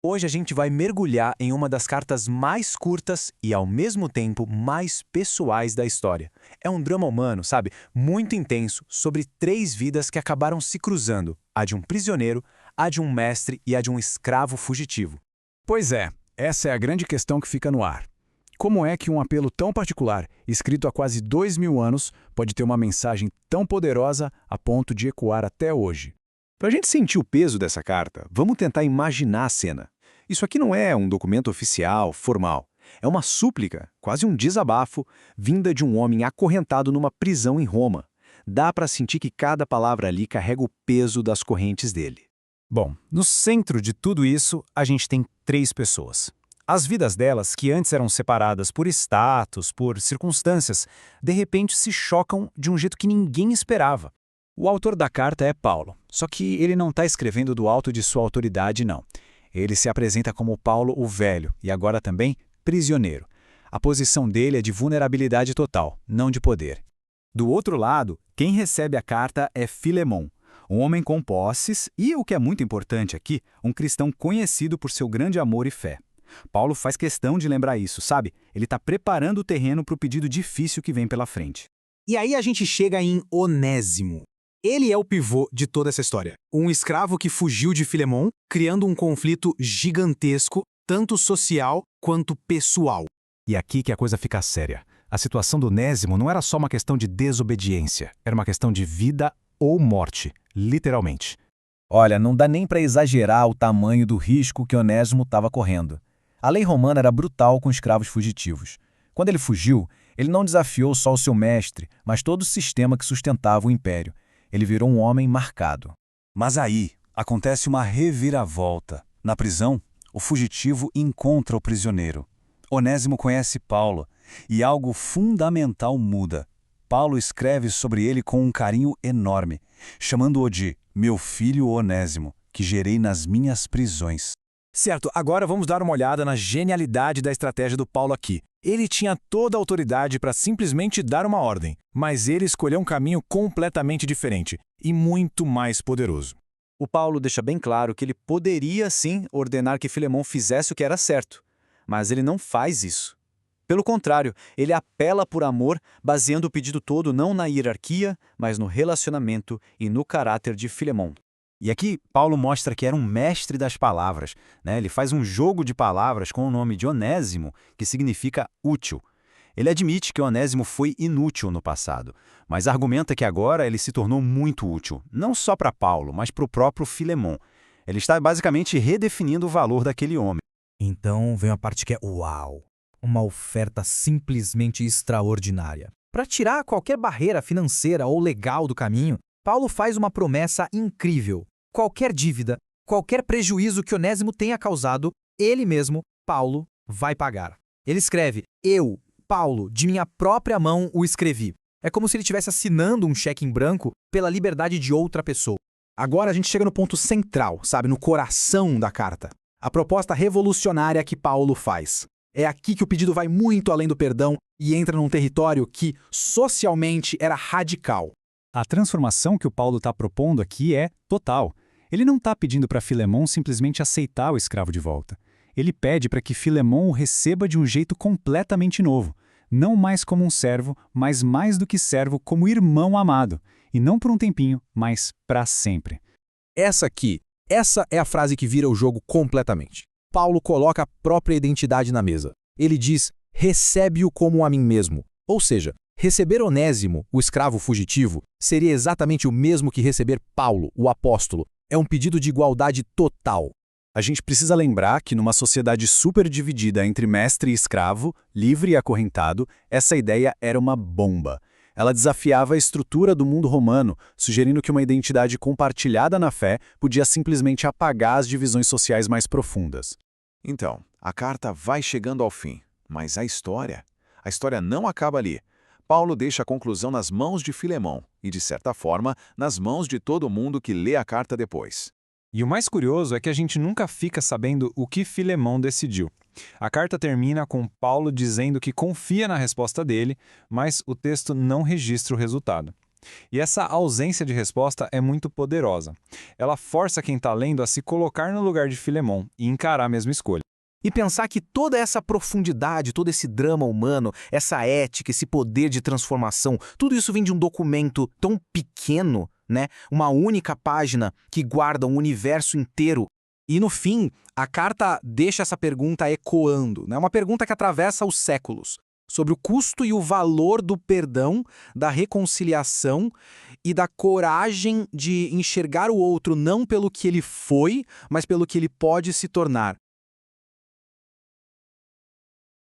Hoje a gente vai mergulhar em uma das cartas mais curtas e, ao mesmo tempo, mais pessoais da história. É um drama humano, sabe? Muito intenso, sobre três vidas que acabaram se cruzando: a de um prisioneiro, a de um mestre e a de um escravo fugitivo. Pois é, essa é a grande questão que fica no ar. Como é que um apelo tão particular, escrito há quase 2000 anos, pode ter uma mensagem tão poderosa a ponto de ecoar até hoje? Para a gente sentir o peso dessa carta, vamos tentar imaginar a cena. Isso aqui não é um documento oficial, formal. É uma súplica, quase um desabafo, vinda de um homem acorrentado numa prisão em Roma. Dá para sentir que cada palavra ali carrega o peso das correntes dele. Bom, no centro de tudo isso, a gente tem três pessoas. As vidas delas, que antes eram separadas por status, por circunstâncias, de repente se chocam de um jeito que ninguém esperava. O autor da carta é Paulo, só que ele não está escrevendo do alto de sua autoridade, não. Ele se apresenta como Paulo o Velho e agora também prisioneiro. A posição dele é de vulnerabilidade total, não de poder. Do outro lado, quem recebe a carta é Filemon, um homem com posses e, o que é muito importante aqui, um cristão conhecido por seu grande amor e fé. Paulo faz questão de lembrar isso, sabe? Ele está preparando o terreno para o pedido difícil que vem pela frente. E aí a gente chega em Onésimo. Ele é o pivô de toda essa história. Um escravo que fugiu de Filemon, criando um conflito gigantesco, tanto social quanto pessoal. E aqui que a coisa fica séria. A situação do Onésimo não era só uma questão de desobediência, era uma questão de vida ou morte, literalmente. Olha, não dá nem para exagerar o tamanho do risco que Onésimo estava correndo. A lei romana era brutal com escravos fugitivos. Quando ele fugiu, ele não desafiou só o seu mestre, mas todo o sistema que sustentava o império. Ele virou um homem marcado. Mas aí acontece uma reviravolta. Na prisão, o fugitivo encontra o prisioneiro. Onésimo conhece Paulo e algo fundamental muda. Paulo escreve sobre ele com um carinho enorme, chamando-o de meu filho Onésimo, que gerei nas minhas prisões. Certo, agora vamos dar uma olhada na genialidade da estratégia do Paulo aqui. Ele tinha toda a autoridade para simplesmente dar uma ordem, mas ele escolheu um caminho completamente diferente e muito mais poderoso. O Paulo deixa bem claro que ele poderia sim ordenar que Filemon fizesse o que era certo, mas ele não faz isso. Pelo contrário, ele apela por amor, baseando o pedido todo não na hierarquia, mas no relacionamento e no caráter de Filemon. E aqui Paulo mostra que era um mestre das palavras, né? Ele faz um jogo de palavras com o nome de Onésimo, que significa útil. Ele admite que Onésimo foi inútil no passado, mas argumenta que agora ele se tornou muito útil, não só para Paulo, mas para o próprio Filemon. Ele está basicamente redefinindo o valor daquele homem. Então vem a parte que é uau, uma oferta simplesmente extraordinária. Para tirar qualquer barreira financeira ou legal do caminho, Paulo faz uma promessa incrível. Qualquer dívida, qualquer prejuízo que Onésimo tenha causado, ele mesmo, Paulo, vai pagar. Ele escreve: eu, Paulo, de minha própria mão o escrevi. É como se ele estivesse assinando um cheque em branco pela liberdade de outra pessoa. Agora a gente chega no ponto central, sabe, no coração da carta. A proposta revolucionária que Paulo faz. É aqui que o pedido vai muito além do perdão e entra num território que, socialmente, era radical. A transformação que o Paulo está propondo aqui é total. Ele não está pedindo para Filemon simplesmente aceitar o escravo de volta. Ele pede para que Filemon o receba de um jeito completamente novo. Não mais como um servo, mas mais do que servo, como irmão amado. E não por um tempinho, mas para sempre. Essa é a frase que vira o jogo completamente. Paulo coloca a própria identidade na mesa. Ele diz: recebe-o como a mim mesmo. Ou seja, receber Onésimo, o escravo fugitivo, seria exatamente o mesmo que receber Paulo, o apóstolo. É um pedido de igualdade total. A gente precisa lembrar que numa sociedade super dividida entre mestre e escravo, livre e acorrentado, essa ideia era uma bomba. Ela desafiava a estrutura do mundo romano, sugerindo que uma identidade compartilhada na fé podia simplesmente apagar as divisões sociais mais profundas. Então, a carta vai chegando ao fim, mas a história não acaba ali. Paulo deixa a conclusão nas mãos de Filemon e, de certa forma, nas mãos de todo mundo que lê a carta depois. E o mais curioso é que a gente nunca fica sabendo o que Filemon decidiu. A carta termina com Paulo dizendo que confia na resposta dele, mas o texto não registra o resultado. E essa ausência de resposta é muito poderosa. Ela força quem está lendo a se colocar no lugar de Filemon e encarar a mesma escolha. E pensar que toda essa profundidade, todo esse drama humano, essa ética, esse poder de transformação, tudo isso vem de um documento tão pequeno, né? Uma única página que guarda um universo inteiro. E no fim, a carta deixa essa pergunta ecoando, né? Uma pergunta que atravessa os séculos, sobre o custo e o valor do perdão, da reconciliação e da coragem de enxergar o outro não pelo que ele foi, mas pelo que ele pode se tornar.